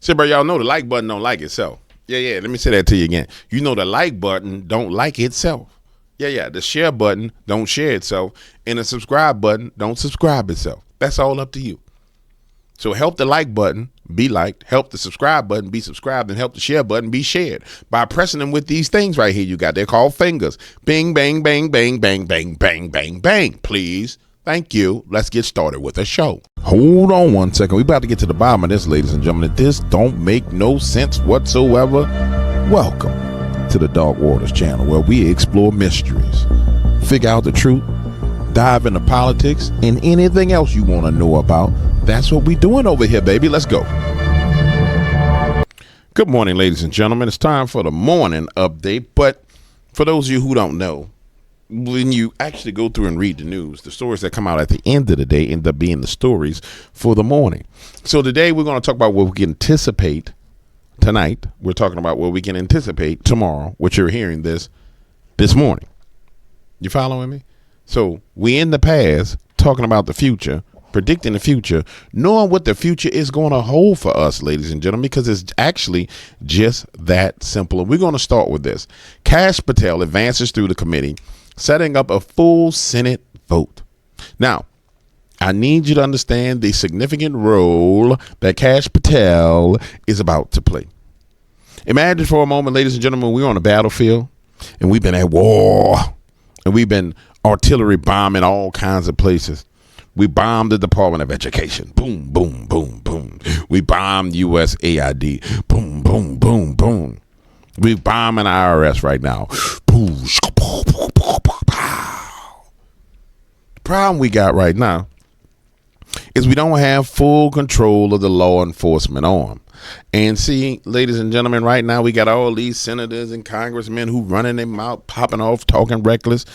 So, bro, y'all know the like button don't like itself. Yeah. Let me say that to you again. You know the like button don't like itself. Yeah. The share button don't share itself. And the subscribe button don't subscribe itself. That's all up to you. So help the like button be liked, help the subscribe button be subscribed, and help the share button be shared by pressing them with these things right here you got. They're called fingers. Bing, bang, bang, bang, bang, bang, bang, bang, bang. Please. Thank you. Let's get started with the show. Hold on one second. We're about to get to the bottom of this, ladies and gentlemen. This don't make no sense whatsoever. Welcome to the Dark Waters channel, where we explore mysteries, figure out the truth, dive into politics, and anything else you want to know about. That's what we doing over here, baby. Let's go. Good morning, ladies and gentlemen. It's time for the morning update. But for those of you who don't know, when you actually go through and read the news, the stories that come out at the end of the day end up being the stories for the morning. So today we're going to talk about what we can anticipate tonight. We're talking about what we can anticipate tomorrow, which you're hearing this morning. You following me? So we in the past talking about the future, predicting the future, knowing what the future is going to hold for us, ladies and gentlemen, because it's actually just that simple. And we're going to start with this. Kash Patel advances through the committee, setting up a full Senate vote. Now, I need you to understand the significant role that Kash Patel is about to play. Imagine for a moment, ladies and gentlemen, we're on a battlefield and we've been at war and we've been artillery bombing all kinds of places. We bombed the Department of Education. Boom, boom, boom, boom. We bombed USAID. Boom, boom, boom, boom. We bombing IRS right now. The problem we got right now is we don't have full control of the law enforcement arm. And see, ladies and gentlemen, right now we got all these senators and congressmen who running their mouth, popping off, talking reckless.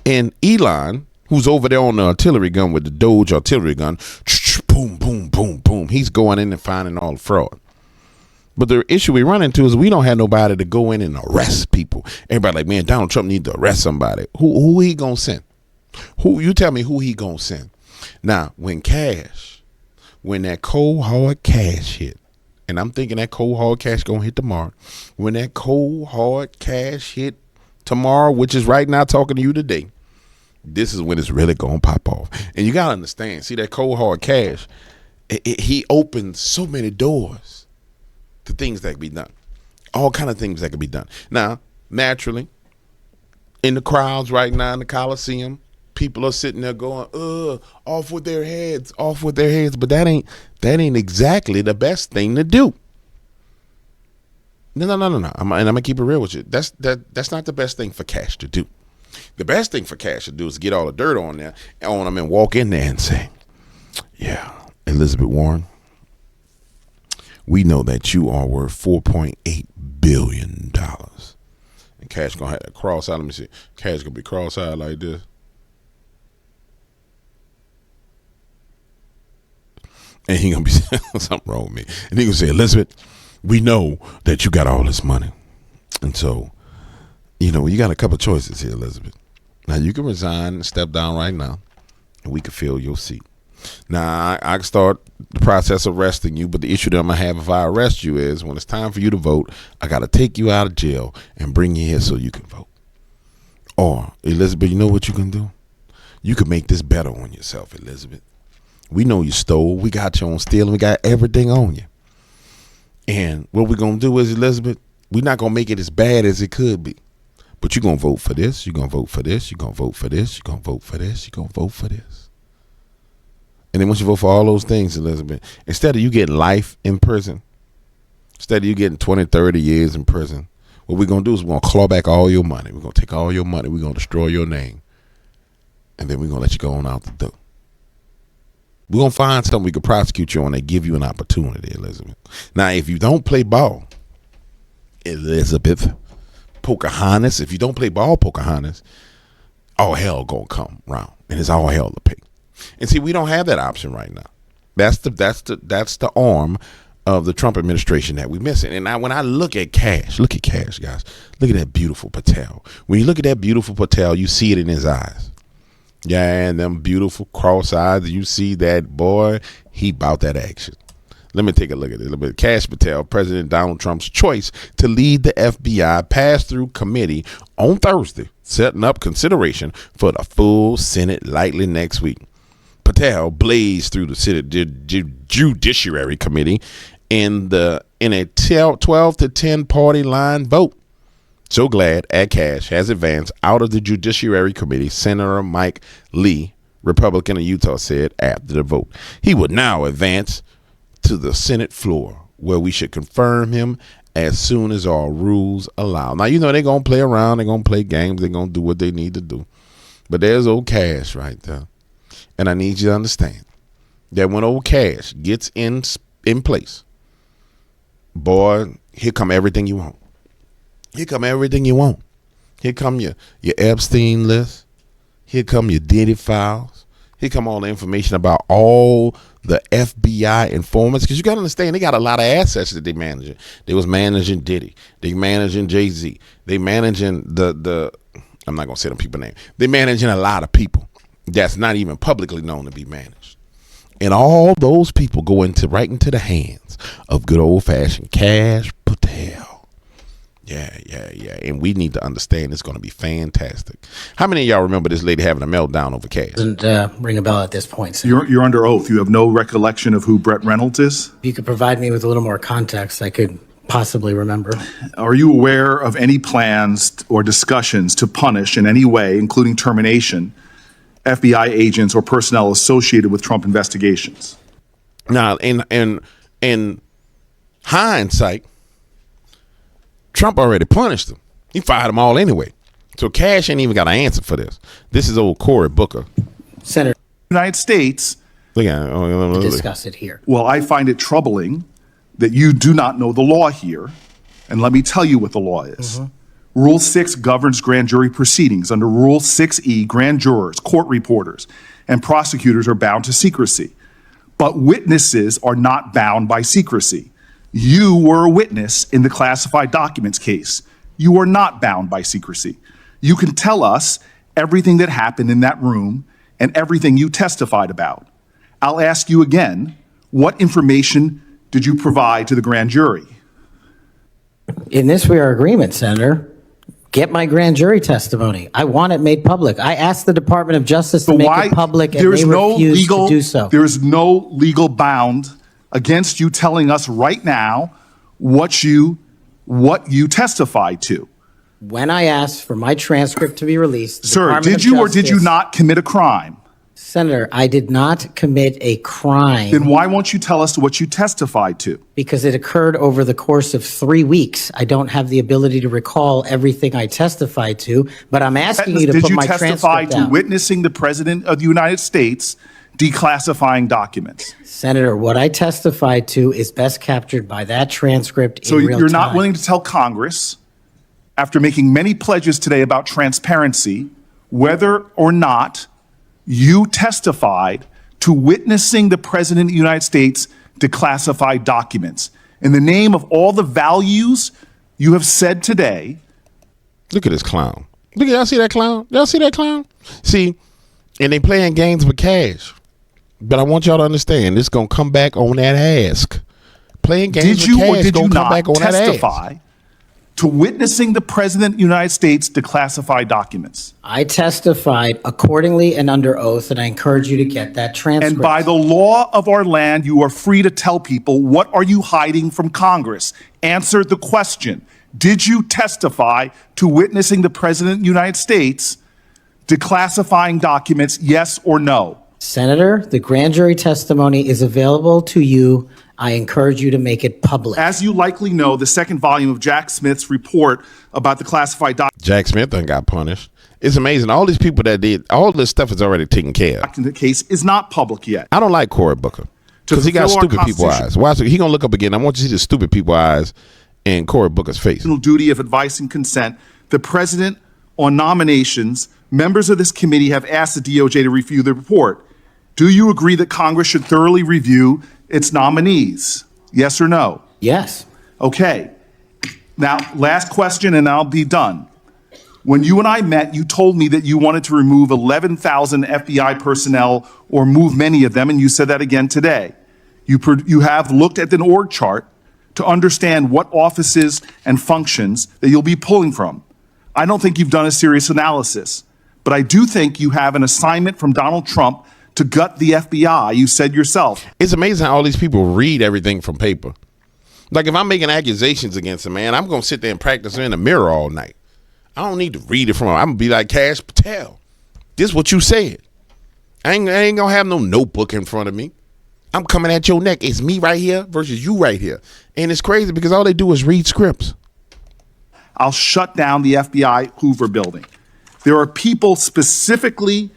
And Elon, who's over there on the artillery gun with the DOGE artillery gun, boom, boom, boom, boom. He's going in and finding all the fraud. But the issue we run into is we don't have nobody to go in and arrest people. Everybody like, man, Donald Trump needs to arrest somebody. Who he gonna send? You tell me who he gonna send. Now, when that cold hard cash hit, and I'm thinking that cold hard cash gonna hit tomorrow. When that cold hard cash hit tomorrow, which is right now talking to you today, this is when it's really gonna pop off. And you gotta understand, see that cold hard cash, he opens so many doors to things that can be done. All kind of things that can be done. Now, naturally, in the crowds right now in the Coliseum, people are sitting there going, off with their heads. But that ain't exactly the best thing to do. No. I'm gonna keep it real with you. That's not the best thing for Kash to do. The best thing for Kash to do is get all the dirt on him and walk in there and say, yeah, Elizabeth Warren, we know that you are worth $4.8 billion. And Kash gonna have that cross-eyed. Let me see. Kash gonna be cross-eyed like this. And he gonna be something wrong with me. And he gonna say, Elizabeth, we know that you got all this money. And so, you got a couple of choices here, Elizabeth. Now, you can resign and step down right now, and we can fill your seat. Now, I can start the process of arresting you, but the issue that I'm going to have if I arrest you is when it's time for you to vote, I got to take you out of jail and bring you here so you can vote. Or, Elizabeth, you know what you can do? You can make this better on yourself, Elizabeth. We know you stole. We got you on stealing. We got everything on you. And what we're going to do is, Elizabeth, we're not going to make it as bad as it could be. But you're going to vote for this. You're going to vote for this. You're going to vote for this. You're going to vote for this. You're going to vote for this. And then once you vote for all those things, Elizabeth, instead of you getting life in prison, instead of you getting 20, 30 years in prison, what we're going to do is we're going to claw back all your money. We're going to take all your money. We're going to destroy your name. And then we're going to let you go on out the door. We're going to find something we can prosecute you on and give you an opportunity, Elizabeth. Now, if you don't play ball, Elizabeth Pocahontas, if you don't play ball, Pocahontas, all hell going to come around. And it's all hell to pay. And see, we don't have that option right now. That's the arm of the Trump administration that we're missing. And when I look at Kash, guys. Look at that beautiful Patel. When you look at that beautiful Patel, you see it in his eyes. Yeah, and them beautiful cross eyes. You see that boy, he about that action. Let me take a look at it a little bit. Kash Patel, President Donald Trump's choice to lead the FBI pass-through committee on Thursday, setting up consideration for the full Senate likely next week. Patel blazed through the Senate Judiciary Committee in a 12 to 10 party line vote. So glad Kash has advanced out of the Judiciary Committee, Senator Mike Lee, Republican of Utah, said after the vote. He would now advance to the Senate floor, where we should confirm him as soon as our rules allow. Now, they're going to play around. They're going to play games. They're going to do what they need to do. But there's old Kash right there. And I need you to understand that when old Kash gets in place, boy, here come everything you want. Here come everything you want. Here come your Epstein list. Here come your Diddy files. Here come all the information about all the FBI informants. Because you got to understand, they got a lot of assets that they managing. They was managing Diddy. They managing Jay-Z. They managing the I'm not going to say them people's name. They managing a lot of people that's not even publicly known to be managed. And all those people go right into the hands of good old-fashioned Kash Patel. Yeah. And we need to understand it's going to be fantastic. How many of y'all remember this lady having a meltdown over Kash? Doesn't ring a bell at this point. So. You're under oath. You have no recollection of who Brett Reynolds is? If you could provide me with a little more context, I could possibly remember. Are you aware of any plans or discussions to punish in any way, including termination, FBI agents or personnel associated with Trump investigations? Now, in hindsight, Trump already punished them. He fired them all anyway. So Kash ain't even got an answer for this. This is old Cory Booker. Senator. United States. Discuss it here. Well, I find it troubling that you do not know the law here. And let me tell you what the law is. Rule 6 governs grand jury proceedings. Under Rule 6E, grand jurors, court reporters, and prosecutors are bound to secrecy. But witnesses are not bound by secrecy. You were a witness in the classified documents case. You are not bound by secrecy. You can tell us everything that happened in that room and everything you testified about. I'll ask you again, what information did you provide to the grand jury? In this, we are agreement, Senator. Get my grand jury testimony. I want it made public. I asked the Department of Justice to make it public, and they refused to do so. There is no legal bound against you telling us right now what you testified to. When I asked for my transcript to be released, Sir, did you or did you not commit a crime? Senator, I did not commit a crime. Then why won't you tell us what you testified to? Because it occurred over the course of 3 weeks. I don't have the ability to recall everything I testified to, but I'm asking you to put my transcript out. Did you testify to witnessing the President of the United States declassifying documents? Senator, what I testified to is best captured by that transcript in real time. So you're not willing to tell Congress, after making many pledges today about transparency, whether or not you testified to witnessing the President of the United States declassify documents. In the name of all the values you have said today. Look at this clown. Y'all see that clown? Y'all see that clown? See, and they playing games with Kash. But I want y'all to understand, this going to come back on that ask. Playing games with Kash is going to come back on that ask. Did you or did you not testify to witnessing the President of the United States declassify documents? I testified accordingly and under oath, and I encourage you to get that transcript. And by the law of our land, you are free to tell people, what are you hiding from Congress? Answer the question. Did you testify to witnessing the President of the United States declassifying documents, yes or no? Senator, the grand jury testimony is available to you. I encourage you to make it public. As you likely know, the second volume of Jack Smith's report about the classified documents. Jack Smith done got punished. It's amazing. All these people that did, all this stuff is already taken care of. The case is not public yet. I don't like Cory Booker because he got stupid people eyes. Why? He going to look up again. I want you to see the stupid people eyes in Cory Booker's face. Duty of advice and consent. The president on nominations, members of this committee have asked the DOJ to review the report. Do you agree that Congress should thoroughly review its nominees? Yes or no? Yes. Okay. Now, last question and I'll be done. When you and I met, you told me that you wanted to remove 11,000 FBI personnel or move many of them, and you said that again today. You have looked at an org chart to understand what offices and functions that you'll be pulling from. I don't think you've done a serious analysis, but I do think you have an assignment from Donald Trump to gut the FBI. You said yourself. It's amazing how all these people read everything from paper. Like if I'm making accusations against a man, I'm going to sit there and practice in the mirror all night. I don't need to read it from him. I'm going to be like Kash Patel. This is what you said. I ain't going to have no notebook in front of me. I'm coming at your neck. It's me right here versus you right here. And it's crazy because all they do is read scripts. I'll shut down the FBI Hoover building. There are people specifically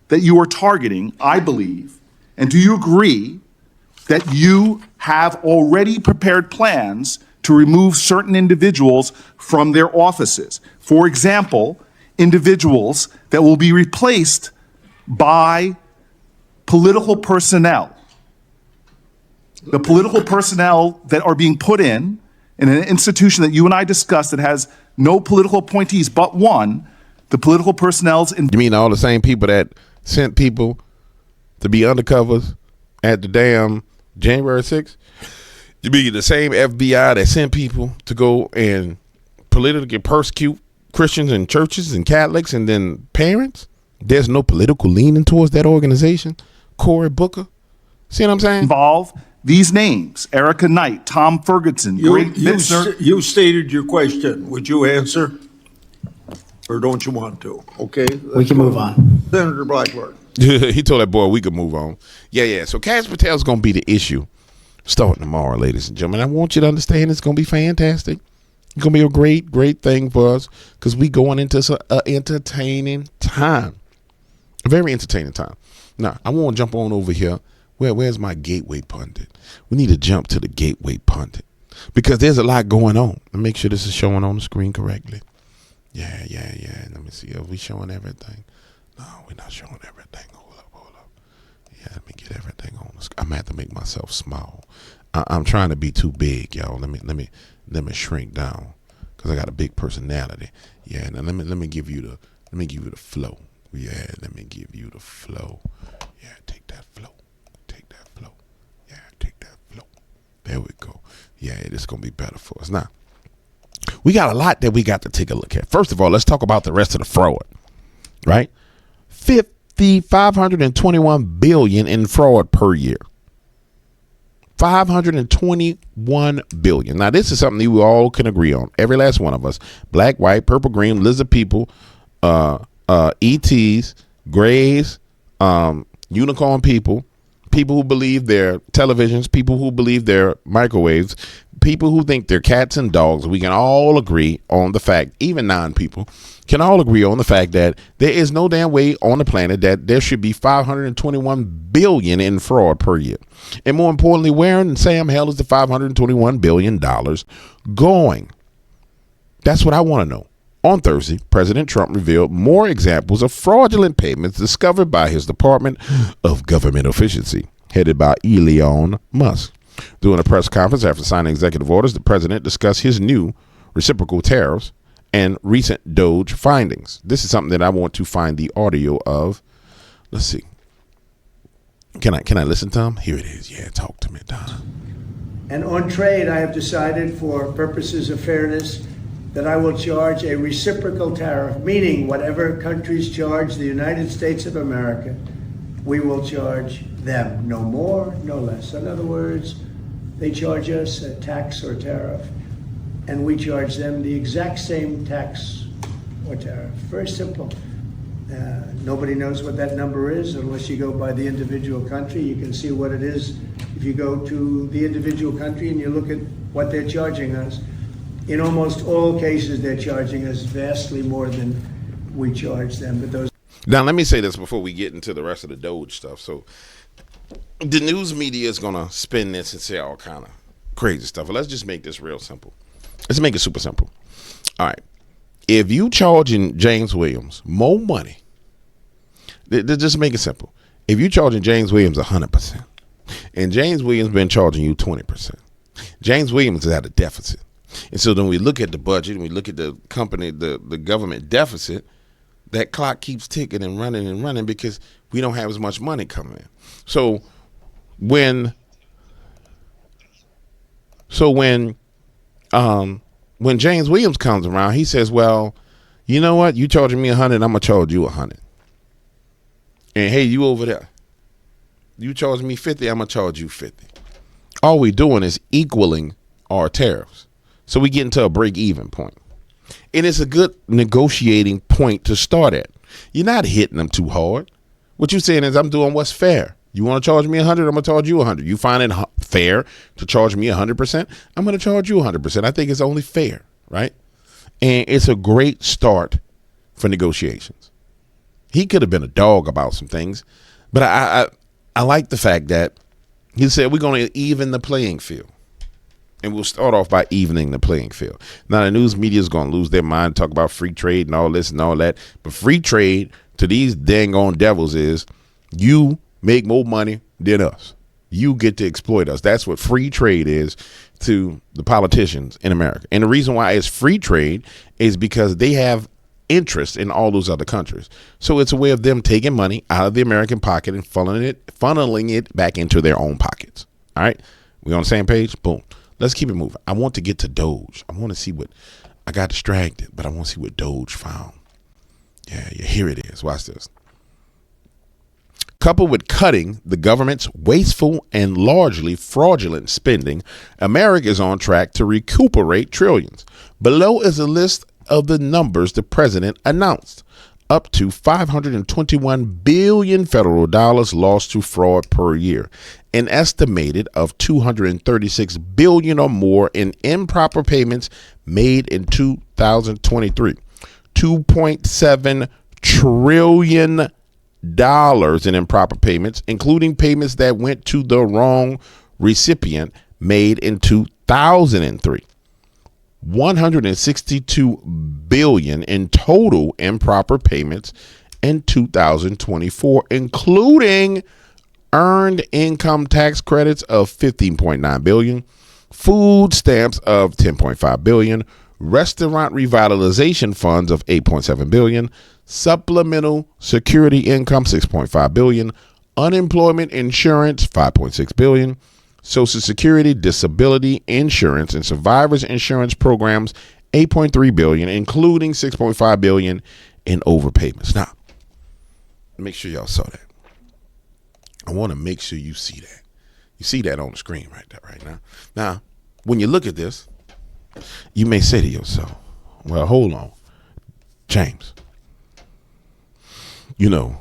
that you are targeting, I believe. And do you agree that you have already prepared plans to remove certain individuals from their offices? For example, individuals that will be replaced by political personnel. The political personnel that are being put in an institution that you and I discussed that has no political appointees but one, the political personnel's in. You mean all the same people that sent people to be undercovers at the damn January 6th? You mean the same FBI that sent people to go and politically persecute Christians and churches and Catholics and then parents? There's no political leaning towards that organization? Cory Booker? See what I'm saying? Involve these names: Erica Knight, Tom Ferguson, Greg Bitzner. You stated your question. Would you answer? Or don't you want to? Okay. We can move on. Senator Blackburn. He told that boy we could move on. Yeah. So Kash Patel's going to be the issue starting tomorrow, ladies and gentlemen. I want you to understand it's going to be fantastic. It's going to be a great, great thing for us because we going into an entertaining time. A very entertaining time. Now, I want to jump on over here. Where's my gateway pundit? We need to jump to the gateway pundit because there's a lot going on. Let me make sure this is showing on the screen correctly. Yeah. Let me see. Are we showing everything? No, we're not showing everything. Hold up. Yeah, let me get everything on. I'm gonna have to make myself small. I'm trying to be too big, y'all. Let me shrink down because I got a big personality. Yeah. Now let me give you the flow. Yeah, let me give you the flow. Yeah, take that flow. Yeah, take that flow. There we go. Yeah, it's going to be better for us. Now, we got a lot that we got to take a look at. First of all, let's talk about the rest of the fraud, right? 521 billion in fraud per year. 521 billion. Now, this is something that we all can agree on. Every last one of us. Black, white, purple, green, lizard people, ETs, grays, unicorn people who believe they're televisions, people who believe they're microwaves, people who think they're cats and dogs. We can all agree on the fact, even non-people can all agree on the fact that there is no damn way on the planet that there should be 521 billion in fraud per year. And more importantly, where in Sam hell is the $521 billion going? That's what I want to know. On Thursday, President Trump revealed more examples of fraudulent payments discovered by his Department of Government Efficiency, headed by Elon Musk. During a press conference after signing executive orders, the president discussed his new reciprocal tariffs and recent DOGE findings. This is something that I want to find the audio of. Let's see. Can I listen to him? Here it is. Yeah, talk to me, Don. And on trade, I have decided for purposes of fairness that I will charge a reciprocal tariff, meaning whatever countries charge the United States of America, we will charge them. No more, no less. In other words, they charge us a tax or tariff, and we charge them the exact same tax or tariff. Very simple. Nobody knows what that number is unless you go by the individual country. You can see what it is if you go to the individual country and you look at what they're charging us. In almost all cases, they're charging us vastly more than we charge them. But those. Now, let me say this before we get into the rest of the DOGE stuff. So, the news media is going to spin this and say all kind of crazy stuff. But let's just make this real simple. Let's make it super simple. All right. If you charging James Williams more money, just make it simple. If you charging James Williams 100%, and James Williams been charging you 20%, James Williams is at a deficit. And so then we look at the budget and we look at the company, the government deficit, that clock keeps ticking and running because we don't have as much money coming in. So when So when James Williams comes around, he says, well, you know what? You charging me $100, I'm going to charge you $100. And hey, you over there, you charge me $50, I'm going to charge you $50. All we doing is equaling our tariffs. So we get into a break-even point. And it's a good negotiating point to start at. You're not hitting them too hard. What you're saying is, I'm doing what's fair. You want to charge me $100, I'm going to charge you $100. You find it fair to charge me 100%, I'm going to charge you 100%. I think it's only fair, right? And it's a great start for negotiations. He could have been a dog about some things, but I like the fact that he said we're going to even the playing field. And we'll start off by evening the playing field. Now, the news media is going to lose their mind, talk about free trade and all this and all that. But free trade to these dang on devils is you make more money than us. You get to exploit us. That's what free trade is to the politicians in America. And the reason why it's free trade is because they have interest in all those other countries. So it's a way of them taking money out of the American pocket and funneling it back into their own pockets. All right. We on the same page? Boom. Let's keep it moving. I want to get to DOGE. I want to see what I got distracted, but I want to see what DOGE found. Yeah, here it is. Watch this. Coupled with cutting the government's wasteful and largely fraudulent spending, America is on track to recuperate trillions. Below is a list of the numbers the president announced. Up to $521 billion federal dollars lost to fraud per year. An estimated of $236 billion or more in improper payments made in 2023. $2.7 trillion in improper payments, including payments that went to the wrong recipient, made in 2003. $162 billion in total improper payments in 2024, including earned income tax credits of $15.9 billion, food stamps of $10.5 billion, restaurant revitalization funds of $8.7 billion, supplemental security income $6.5 billion, unemployment insurance $5.6 billion, Social Security, disability insurance, and survivors insurance programs $8.3 billion, including $6.5 billion in overpayments. Now, make sure y'all saw that. I want to make sure you see that. You see that on the screen right now. Now, when you look at this, you may say to yourself, well, hold on, James, you know,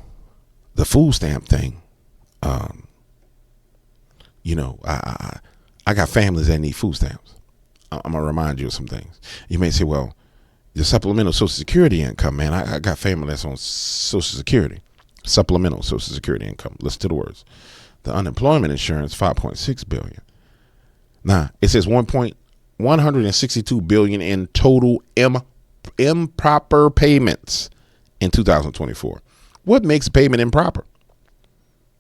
the food stamp thing, you know, I got families that need food stamps. I'm going to remind you of some things. You may say, well, the supplemental Social Security income, man, I got family that's on Social Security. Supplemental Social Security income. Listen to the words. The unemployment insurance, $5.6 billion. Now, it says $162 billion in total improper payments in 2024. What makes a payment improper?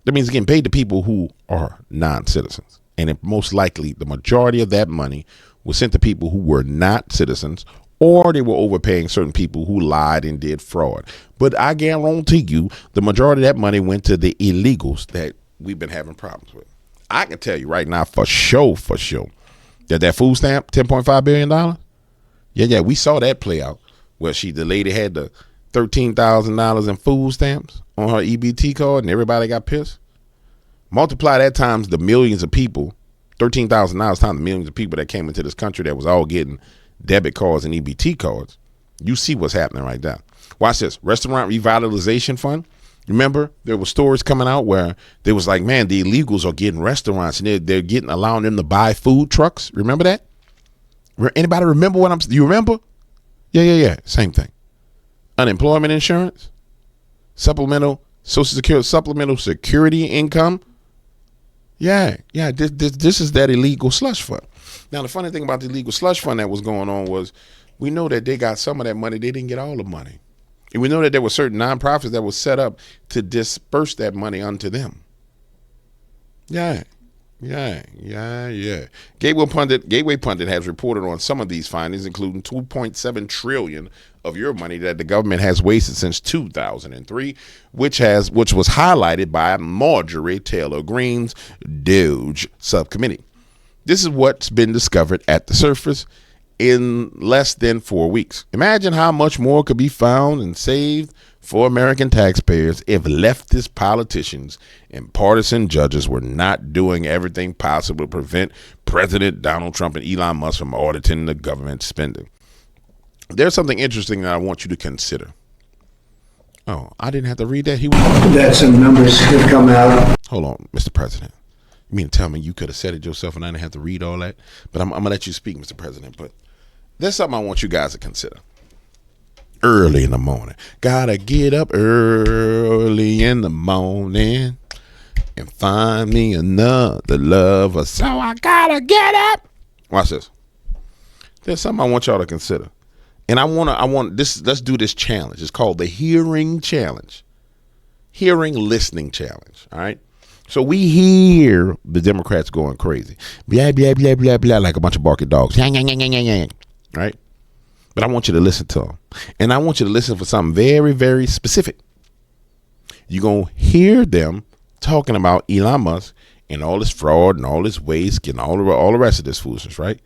That means it's getting paid to people who are non-citizens. And it most likely the majority of that money was sent to people who were not citizens, or they were overpaying certain people who lied and did fraud. But I guarantee you the majority of that money went to the illegals that we've been having problems with. I can tell you right now for sure, that food stamp, $10.5 billion. Yeah, we saw that play out where the lady had the $13,000 in food stamps on her EBT card and everybody got pissed. Multiply that times the millions of people, $13,000 times the millions of people that came into this country that was all getting debit cards and EBT cards. You see what's happening right now. Watch this. Restaurant Revitalization Fund. Remember, there were stories coming out where they was like, man, the illegals are getting restaurants and they're allowing them to buy food trucks. Remember that? Anybody remember you remember? Yeah. Same thing. Unemployment insurance, supplemental Social Security, supplemental security income. Yeah. This is that illegal slush fund. Now, the funny thing about the illegal slush fund that was going on was we know that they got some of that money. They didn't get all the money. And we know that there were certain nonprofits that were set up to disperse that money unto them. Yeah. Gateway Pundit has reported on some of these findings, including $2.7 trillion of your money that the government has wasted since 2003, which was highlighted by Marjorie Taylor Greene's DOGE subcommittee. This is what's been discovered at the surface in less than 4 weeks. Imagine how much more could be found and saved for American taxpayers if leftist politicians and partisan judges were not doing everything possible to prevent President Donald Trump and Elon Musk from auditing the government spending. There's something interesting that I want you to consider. Oh, I didn't have to read that. That some numbers have come out. Hold on, Mr. President. You mean to tell me you could have said it yourself and I didn't have to read all that? But I'm going to let you speak, Mr. President. But there's something I want you guys to consider. Early in the morning. Gotta get up early in the morning and find me another lover. So I gotta get up. Watch this. There's something I want y'all to consider. And I want this, let's do this challenge. It's called the hearing challenge. Hearing listening challenge. All right. So we hear the Democrats going crazy. Blah, blah, blah, blah, blah, like a bunch of barking dogs. Yang, yang, yang, yang, yang, yang. Right? But I want you to listen to them. And I want you to listen for something very, very specific. You're going to hear them talking about Elon Musk and all this fraud and all this waste and all the rest of this foolishness, right?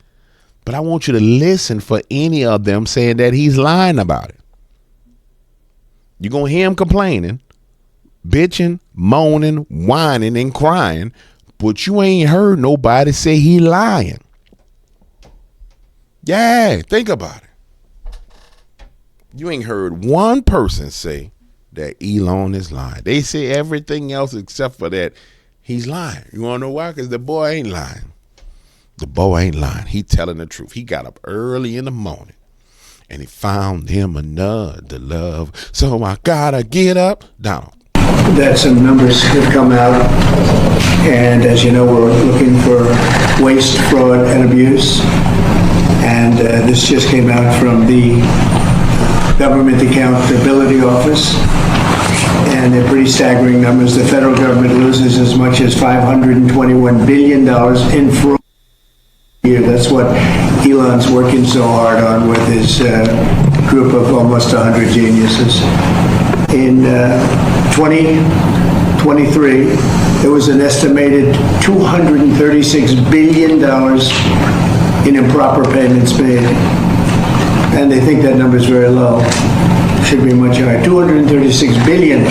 But I want you to listen for any of them saying that he's lying about it. You're going to hear him complaining, bitching, moaning, whining, and crying, but you ain't heard nobody say he lying. Yeah, think about it. You ain't heard one person say that Elon is lying. They say everything else except for that he's lying. You want to know why? Because the boy ain't lying. The boy ain't lying. He telling the truth. He got up early in the morning and he found him another love. So I gotta get up. Donald. That some numbers have come out. And as you know, we're looking for waste, fraud, and abuse. And this just came out from the Government Accountability Office, and they're pretty staggering numbers. The federal government loses as much as $521 billion in fraud a year. That's what Elon's working so hard on with his group of almost 100 geniuses. In 2023, there was an estimated $236 billion in improper payments made. And they think that number is very low. Should be much higher. $236 billion.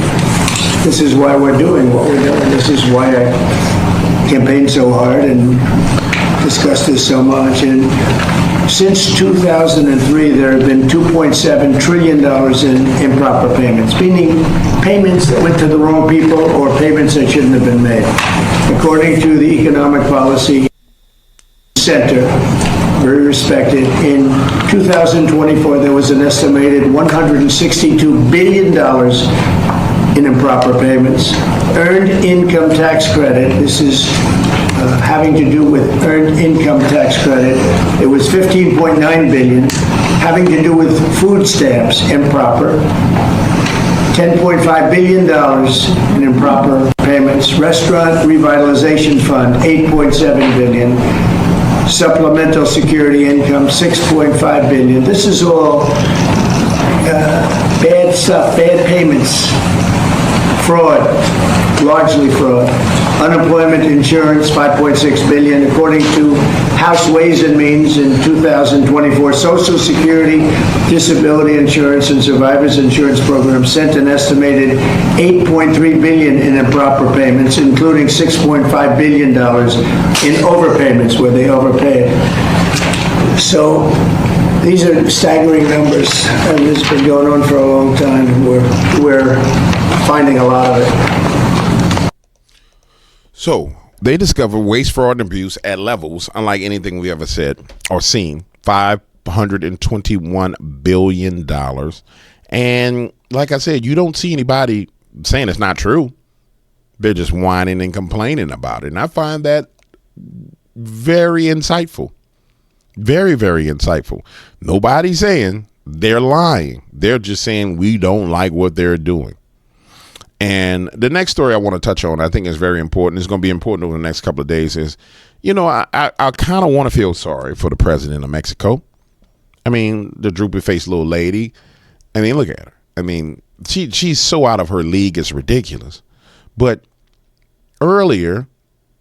This is why we're doing what we're doing. This is why I campaigned so hard and discussed this so much. And since 2003, there have been $2.7 trillion in improper payments, meaning payments that went to the wrong people or payments that shouldn't have been made. According to the Economic Policy Center, very respected, in 2024 there was an estimated $162 billion in improper payments. Earned income tax credit, this is having to do with earned income tax credit, it was $15.9 billion. Having to do with food stamps, improper, $10.5 billion in improper payments. Restaurant Revitalization Fund, $8.7 billion. Supplemental security income, $6.5 billion. This is all bad stuff, bad payments, fraud, largely fraud. Unemployment insurance, $5.6 billion. According to House Ways and Means in 2024, Social Security, Disability Insurance, and Survivors Insurance Programs sent an estimated $8.3 billion in improper payments, including $6.5 billion in overpayments where they overpaid. So these are staggering numbers, and this has been going on for a long time. We're finding a lot of it. So they discover waste, fraud, and abuse at levels unlike anything we ever said or seen. $521 billion. And like I said, you don't see anybody saying it's not true. They're just whining and complaining about it. And I find that very insightful. Very, very insightful. Nobody's saying they're lying. They're just saying we don't like what they're doing. And the next story I want to touch on, I think is very important. It's going to be important over the next couple of days is, you know, I kind of want to feel sorry for the president of Mexico. I mean, the droopy-faced little lady. I mean, look at her. I mean, she's so out of her league, it's ridiculous. But earlier,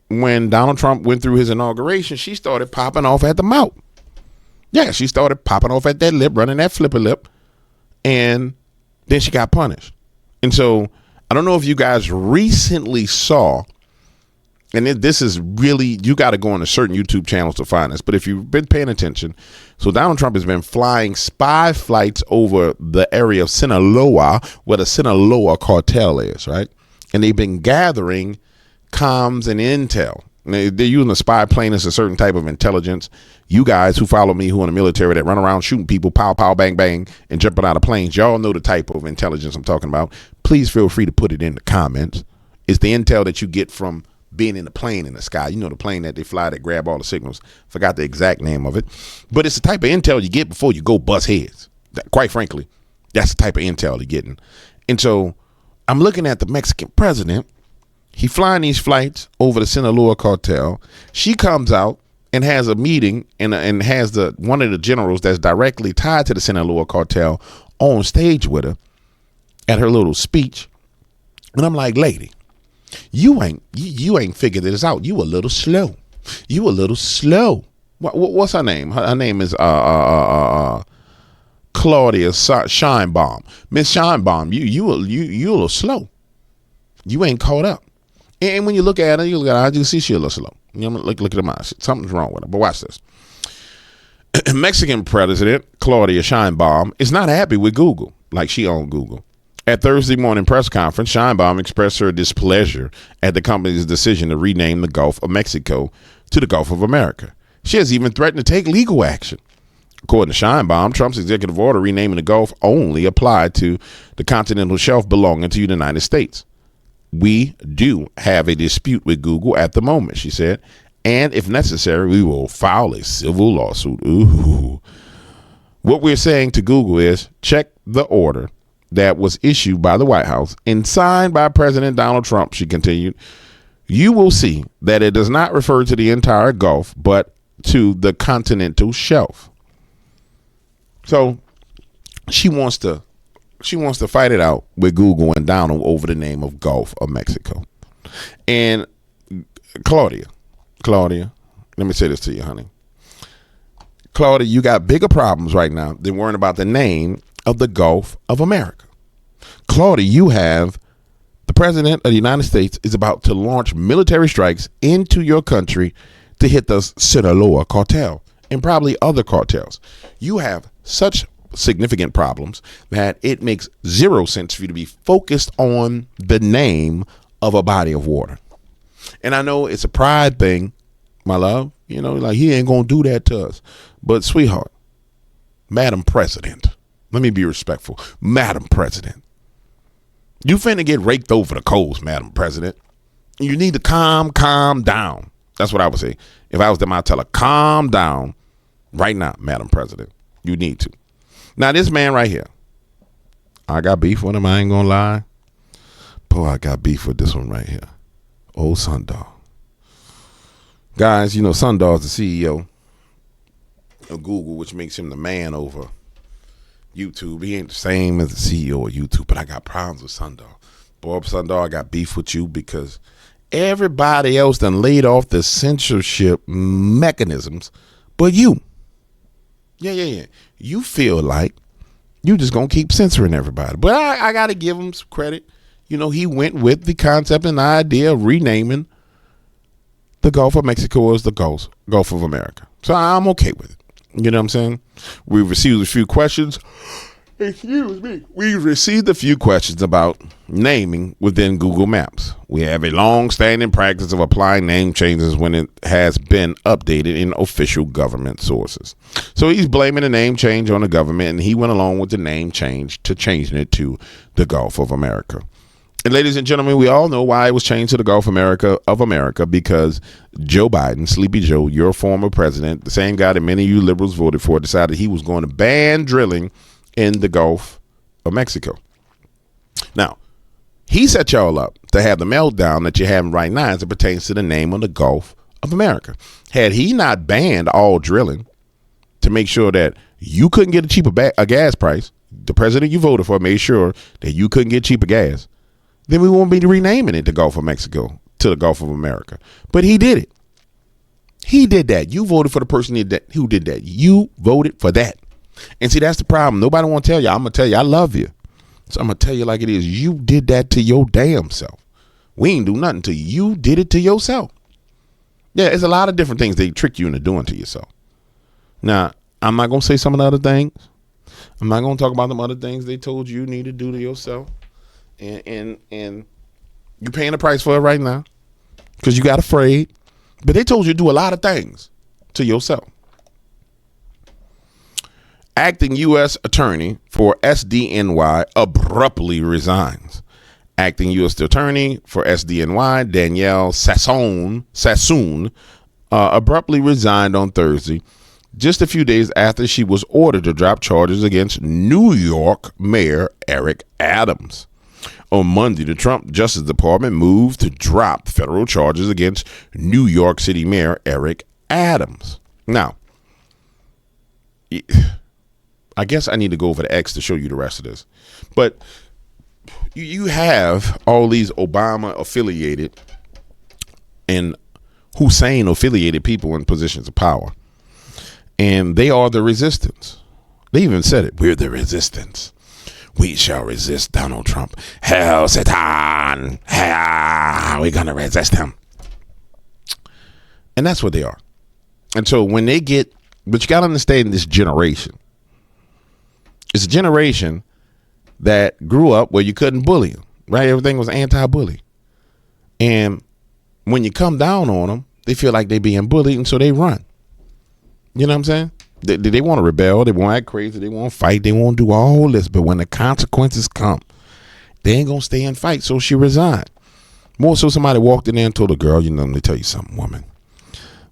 when Donald Trump went through his inauguration, she started popping off at the mouth. Yeah, she started popping off at that lip, running that flipper lip, and then she got punished. And so I don't know if you guys recently saw, and this is really, you got to go on to certain YouTube channels to find this, but if you've been paying attention, so Donald Trump has been flying spy flights over the area of Sinaloa, where the Sinaloa cartel is, right? And they've been gathering comms and intel. They're using a spy plane as a certain type of intelligence. You guys who follow me, who are in the military, that run around shooting people, pow, pow, bang, bang, and jumping out of planes, y'all know the type of intelligence I'm talking about. Please feel free to put it in the comments. It's the intel that you get from being in the plane in the sky. You know, the plane that they fly that grab all the signals. Forgot the exact name of it. But it's the type of intel you get before you go bust heads. Quite frankly, that's the type of intel you're getting. And so I'm looking at the Mexican president. He flying these flights over the Sinaloa cartel. She comes out and has a meeting and has one of the generals that's directly tied to the Sinaloa cartel on stage with her at her little speech. And I'm like, lady, you ain't figured this out. You a little slow. You a little slow. What's her name? Her name is Claudia Scheinbaum. Miss Scheinbaum, you a little slow. You ain't caught up. And when you look at her, I just see she a little slow. You know, look at her eyes. Something's wrong with her. But watch this. Mexican President Claudia Scheinbaum is not happy with Google, like she owned Google. At Thursday morning press conference, Scheinbaum expressed her displeasure at the company's decision to rename the Gulf of Mexico to the Gulf of America. She has even threatened to take legal action. According to Scheinbaum, Trump's executive order renaming the Gulf only applied to the continental shelf belonging to the United States. We do have a dispute with Google at the moment, she said, and if necessary, we will file a civil lawsuit. Ooh. What we're saying to Google is check the order that was issued by the White House and signed by President Donald Trump, she continued. You will see that it does not refer to the entire Gulf, but to the continental shelf. So she wants to fight it out with Google and Donald over the name of Gulf of Mexico. And Claudia, let me say this to you, honey. Claudia, you got bigger problems right now than worrying about the name of the Gulf of America. Claudia, you have the president of the United States is about to launch military strikes into your country to hit the Sinaloa cartel and probably other cartels. You have such significant problems that it makes zero sense for you to be focused on the name of a body of water. And I know it's a pride thing, my love, you know, like he ain't gonna do that to us. But sweetheart, Madam President, let me be respectful. Madam President, you finna get raked over the coals, Madam President. You need to calm down. That's what I would say. If I was them, I'd tell her, calm down right now, Madam President. You need to. Now, this man right here, I got beef with him. I ain't gonna lie. Boy, I got beef with this one right here. Old Sundog. Guys, you know, Sundog's the CEO of Google, which makes him the man over YouTube. He ain't the same as the CEO of YouTube, but I got problems with Sundog. Boy, Sundog, I got beef with you because everybody else done laid off the censorship mechanisms, but you. Yeah. You feel like you just gonna keep censoring everybody. But I gotta give him some credit. You know, he went with the concept and the idea of renaming the Gulf of Mexico as the Gulf of America. So I'm okay with it. You know what I'm saying? We've received a few questions. Excuse me. We've received a few questions about naming within Google Maps. We have a long-standing practice of applying name changes when it has been updated in official government sources. So he's blaming the name change on the government, and he went along with the name change to changing it to the Gulf of America. And ladies and gentlemen, we all know why it was changed to the Gulf of America, because Joe Biden, Sleepy Joe, your former president, the same guy that many of you liberals voted for, decided he was going to ban drilling in the Gulf of Mexico. Now, he set y'all up to have the meltdown that you're having right now as it pertains to the name of the Gulf of America. Had he not banned all drilling to make sure that you couldn't get a cheaper gas price, the president you voted for made sure that you couldn't get cheaper gas, then we won't be renaming it the Gulf of Mexico. to the Gulf of America. But he did it. He did that. You voted for the person who did that. You voted for that. And see, that's the problem. Nobody want to tell you. I'm going to tell you, I love you. So I'm going to tell you like it is. You did that to your damn self. We ain't do nothing to you. You did it to yourself. Yeah, it's a lot of different things they trick you into doing to yourself. Now, I'm not going to say some of the other things. I'm not going to talk about them other things they told you need to do to yourself. And you're paying the price for it right now because you got afraid. But they told you to do a lot of things to yourself. Acting U.S. Attorney for SDNY abruptly resigns. Acting U.S. Attorney for SDNY, Danielle Sassoon, abruptly resigned on Thursday, just a few days after she was ordered to drop charges against New York Mayor Eric Adams. On Monday, the Trump Justice Department moved to drop federal charges against New York City Mayor Eric Adams. Now, I guess I need to go over the X to show you the rest of this. But you have all these Obama affiliated and Hussein affiliated people in positions of power. And they are the resistance. They even said it. We're the resistance. We shall resist Donald Trump. Hell, Satan. Hell, we're going to resist him. And that's what they are. And so when they get, but you got to understand this generation. It's a generation that grew up where you couldn't bully them, right? Everything was anti-bully. And when you come down on them, they feel like they're being bullied, and so they run. You know what I'm saying? They want to rebel. They want to act crazy. They want to fight. They want to do all this. But when the consequences come, they ain't going to stay and fight. So she resigned. More so somebody walked in there and told the girl, you know, let me tell you something, woman.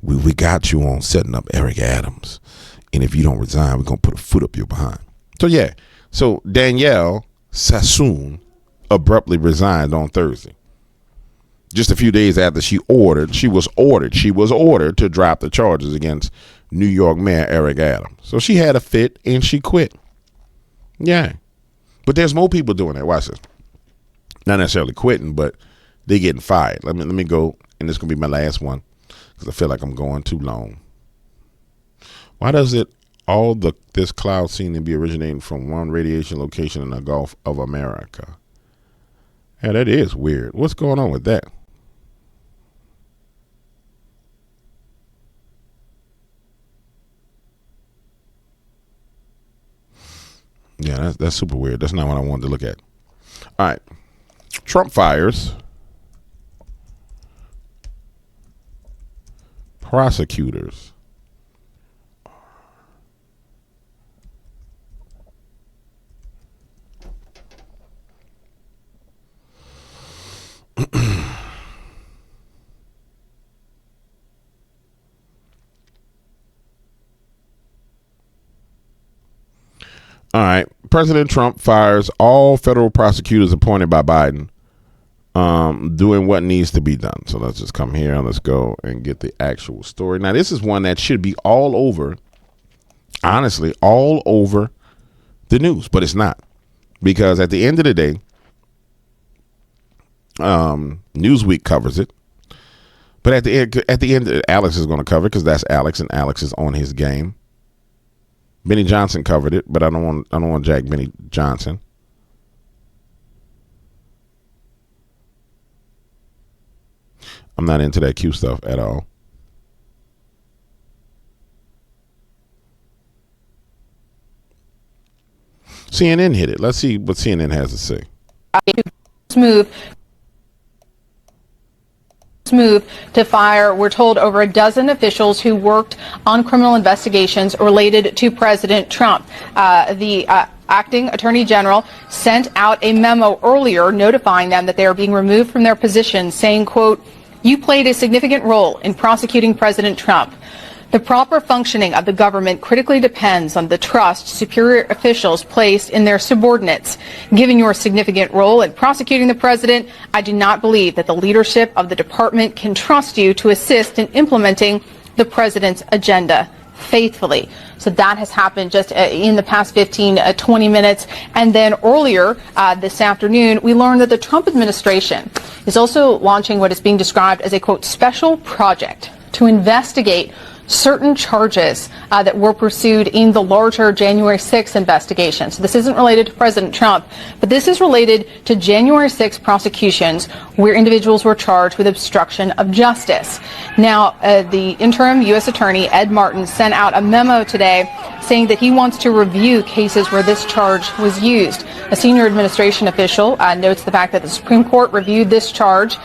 We got you on setting up Eric Adams. And if you don't resign, we're going to put a foot up your behind. So, yeah. So Danielle Sassoon abruptly resigned on Thursday. Just a few days after she was ordered to drop the charges against New York Mayor Eric Adams. So she had a fit and she quit. Yeah. But there's more people doing that. Watch this. Not necessarily quitting, but they getting fired. Let me go, and this is gonna be my last one because I feel like I'm going too long. Why does this cloud seem to be originating from one radiation location in the Gulf of America? Yeah, that is weird. What's going on with that? Yeah, that's super weird. That's not what I wanted to look at. All right. Trump fires prosecutors. All right. President Trump fires all federal prosecutors appointed by Biden, doing what needs to be done. So let's just come here and let's go and get the actual story. Now, this is one that should be all over, honestly, all over the news, but it's not. Because at the end of the day, Newsweek covers it. But at the end, Alex is going to cover it because that's Alex, and Alex is on his game. Benny Johnson covered it, but I don't want Jack Benny Johnson. I'm not into that Q stuff at all. CNN hit it. Let's see what CNN has to say. Move to fire, we're told, over a dozen officials who worked on criminal investigations related to President Trump. The acting attorney general sent out a memo earlier notifying them that they are being removed from their positions, saying, quote, "You played a significant role in prosecuting President Trump. The proper functioning of the government critically depends on the trust superior officials place in their subordinates. Given your significant role in prosecuting the president, I do not believe that the leadership of the department can trust you to assist in implementing the president's agenda. faithfully. So that has happened just in the past 20 minutes. And then earlier this afternoon, we learned that the Trump administration is also launching what is being described as a, quote, special project to investigate certain charges that were pursued in the larger January 6th investigation. So this isn't related to President Trump, but this is related to January 6th prosecutions where individuals were charged with obstruction of justice. Now, the interim U.S. Attorney, Ed Martin, sent out a memo today saying that he wants to review cases where this charge was used. A senior administration official notes the fact that the Supreme Court reviewed this charge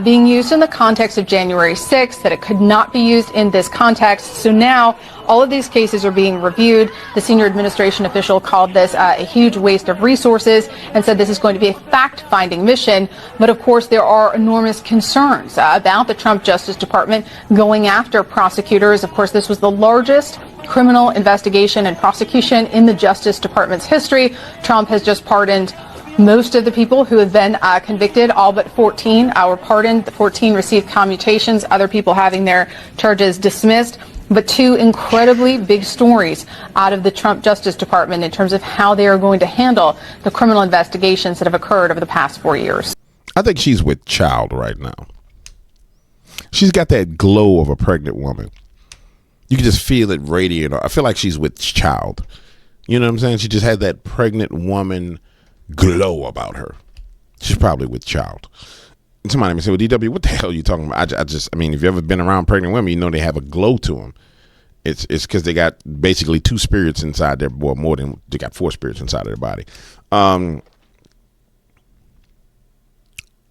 being used in the context of January 6th, that it could not be used in this context. So now all of these cases are being reviewed. The senior administration official called this a huge waste of resources and said this is going to be a fact-finding mission. But of course, there are enormous concerns about the Trump Justice Department going after prosecutors. Of course, this was the largest criminal investigation and prosecution in the Justice Department's history. Trump has just pardoned most of the people who have been convicted. All but 14 were pardoned. The 14 received commutations, other people having their charges dismissed. But two incredibly big stories out of the Trump Justice Department in terms of how they are going to handle the criminal investigations that have occurred over the past 4 years. I think she's with child right now. She's got that glow of a pregnant woman. You can just feel it radiate. I feel like she's with child. You know what I'm saying? She just had that pregnant woman glow about her. She's probably with child. Somebody may say, well, DW, what the hell are you talking about? I mean, if you've ever been around pregnant women, you know they have a glow to them. It's because they got basically two spirits inside their, well, more than, they got four spirits inside of their body.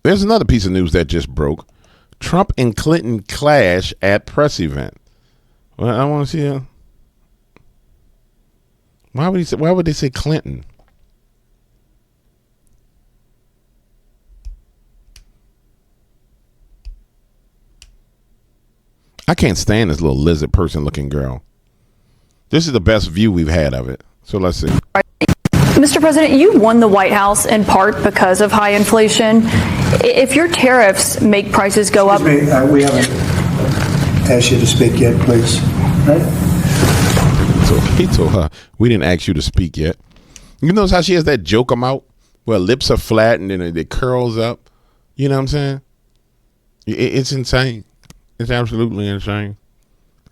There's another piece of news that just broke. Trump and Clinton clash at press event. Well, I want to see her. Why would they say Clinton? I can't stand this little lizard person looking girl. This is the best view we've had of it. So let's see. Mr. President, you won the White House in part because of high inflation. If your tariffs make prices go up. Excuse me, we haven't asked you to speak yet, please. Right? So he told her, we didn't ask you to speak yet. You notice how she has that joker mouth where her lips are flat and then it curls up? You know what I'm saying? It's insane. It's absolutely insane.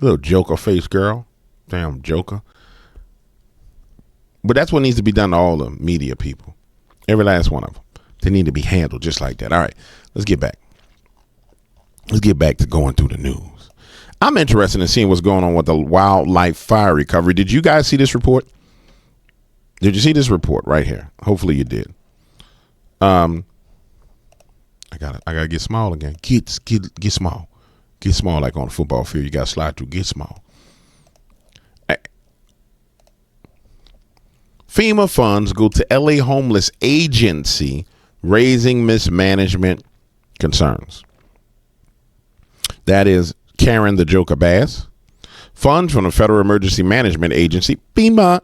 Little joker face girl. Damn joker. But that's what needs to be done to all the media people. Every last one of them. They need to be handled just like that. All right, let's get back. Let's get back to going through the news. I'm interested in seeing what's going on with the wildlife fire recovery. Did you guys see this report? Did you see this report right here? Hopefully you did. I gotta get small again. Get small. Get small like on a football field. You got to slide through. Get small. FEMA funds go to LA homeless agency raising mismanagement concerns. That is Karen the Joker Bass. Funds from the Federal Emergency Management Agency, FEMA,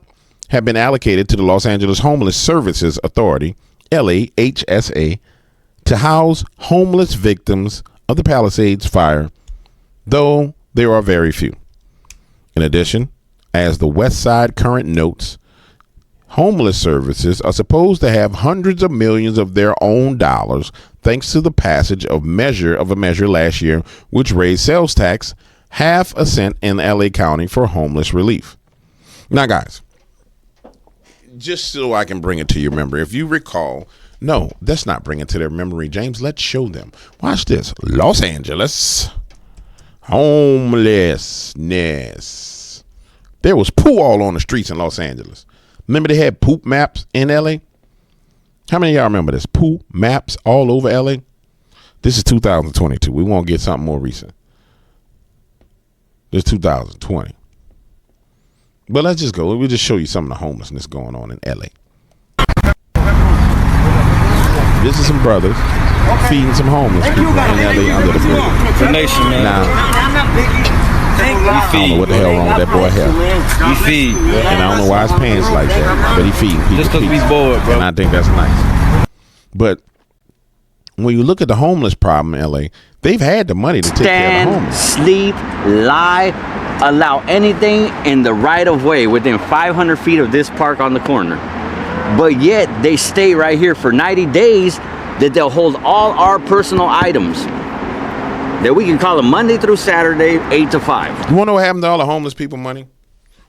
have been allocated to the Los Angeles Homeless Services Authority, LAHSA, to house homeless victims of the Palisades fire, though there are very few. In addition, as the West Side Current notes, homeless services are supposed to have hundreds of millions of their own dollars thanks to the passage of a measure last year which raised sales tax 0.5 cent in LA County for homeless relief. Now, guys, just so I can bring it to your memory, if you recall, no, let's not bring it to their memory, James. Let's show them. Watch this. Los Angeles homelessness. There was poo all on the streets in Los Angeles. Remember they had poop maps in LA? How many of y'all remember this? Poop maps all over LA? This is 2022. We won't get something more recent. This is 2020. But let's just go. We'll just show you some of the homelessness going on in LA. This is some brothers feeding some homeless people in LA under the bridge. Donation, man. Now, I don't know what the hell wrong with that boy here. We feed. And I don't know why his pants like that, but he feeding people. Just because we bored, bro. And I think that's nice. But when you look at the homeless problem in LA, they've had the money to take care of the homeless. Sleep, lie, allow anything in the right of way within 500 feet of this park on the corner. But yet they stay right here for 90 days that they'll hold all our personal items that we can call them Monday through Saturday, 8 to 5. You want to know what happened to all the homeless people money?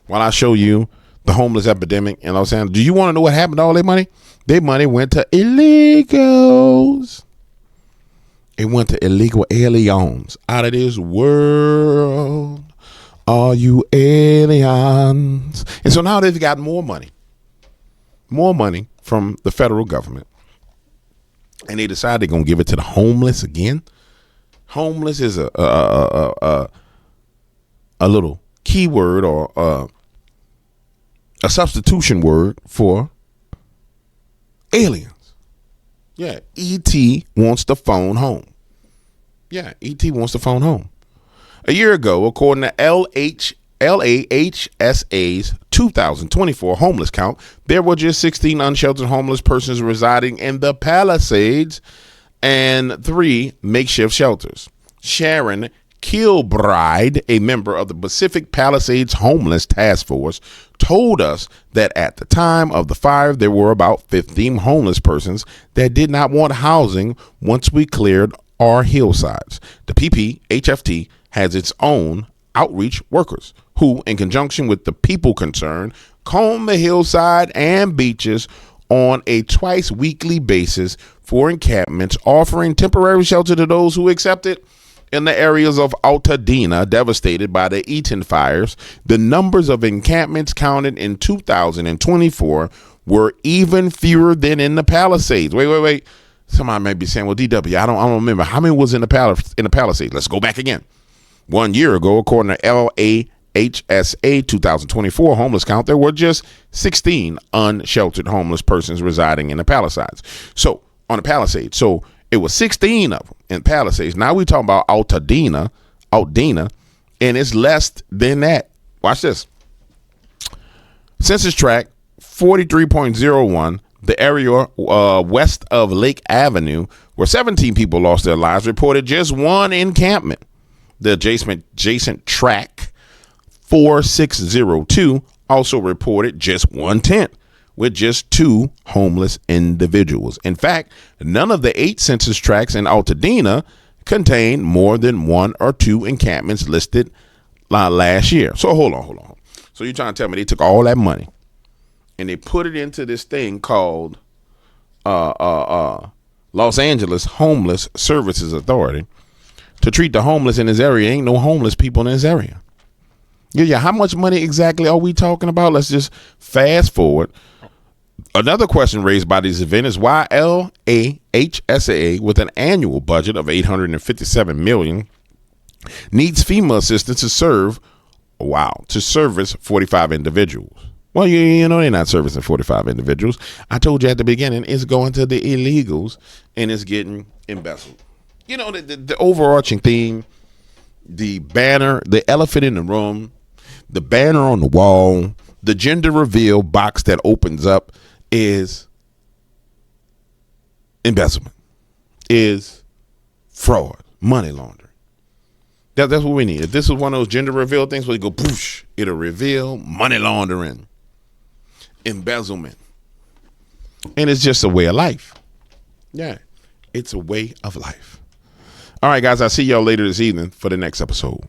While I show you the homeless epidemic in Los Angeles, do you want to know what happened to all their money? Their money went to illegals. It went to illegal aliens out of this world. Are you aliens? And so now they've got more money from the federal government. And they decide they're going to give it to the homeless again. Homeless is a little keyword or a substitution word for aliens. Yeah, E.T. wants the phone home. Yeah, E.T. wants the phone home. A year ago, according to LAHSA's 2024 homeless count, there were just 16 unsheltered homeless persons residing in the Palisades and 3 makeshift shelters. Sharon Kilbride, a member of the Pacific Palisades Homeless Task Force, told us that at the time of the fire, there were about 15 homeless persons that did not want housing once we cleared our hillsides. The PPHFT has its own outreach workers who, in conjunction with the people concerned, comb the hillside and beaches on a twice weekly basis for encampments, offering temporary shelter to those who accept it. In the areas of Altadena devastated by the Eaton fires, the numbers of encampments counted in 2024 were even fewer than in the Palisades. Wait. Somebody may be saying, well, DW, I don't remember. How many was in the Palisades? Let's go back again. 1 year ago, according to LAHSA 2024 homeless count, there were just 16 unsheltered homeless persons residing in the Palisades. So, on the Palisades. So, it was 16 of them in Palisades. Now we talking about Altadena, and it's less than that. Watch this. Census tract 43.01, the area west of Lake Avenue, where 17 people lost their lives, reported just 1 encampment. The adjacent tract 4602 also reported just 1 tent, with just 2 homeless individuals. In fact, none of the 8 census tracts in Altadena contained more than 1 or 2 encampments listed last year. So hold on. So you're trying to tell me they took all that money and they put it into this thing called Los Angeles Homeless Services Authority to treat the homeless in this area. Ain't no homeless people in this area. Yeah. How much money exactly are we talking about? Let's just fast forward. Another question raised by this event is why LAHSA, with an annual budget of $857 million, needs FEMA assistance to service 45 individuals. Well, you know they're not servicing 45 individuals. I told you at the beginning, it's going to the illegals and it's getting embezzled. You know, the overarching theme, the banner, the elephant in the room, the banner on the wall, the gender reveal box that opens up is embezzlement, is fraud, money laundering. That's what we need. If this is one of those gender reveal things where you go, poosh, it'll reveal money laundering, embezzlement. And it's just a way of life. Yeah, it's a way of life. All right, guys, I'll see y'all later this evening for the next episode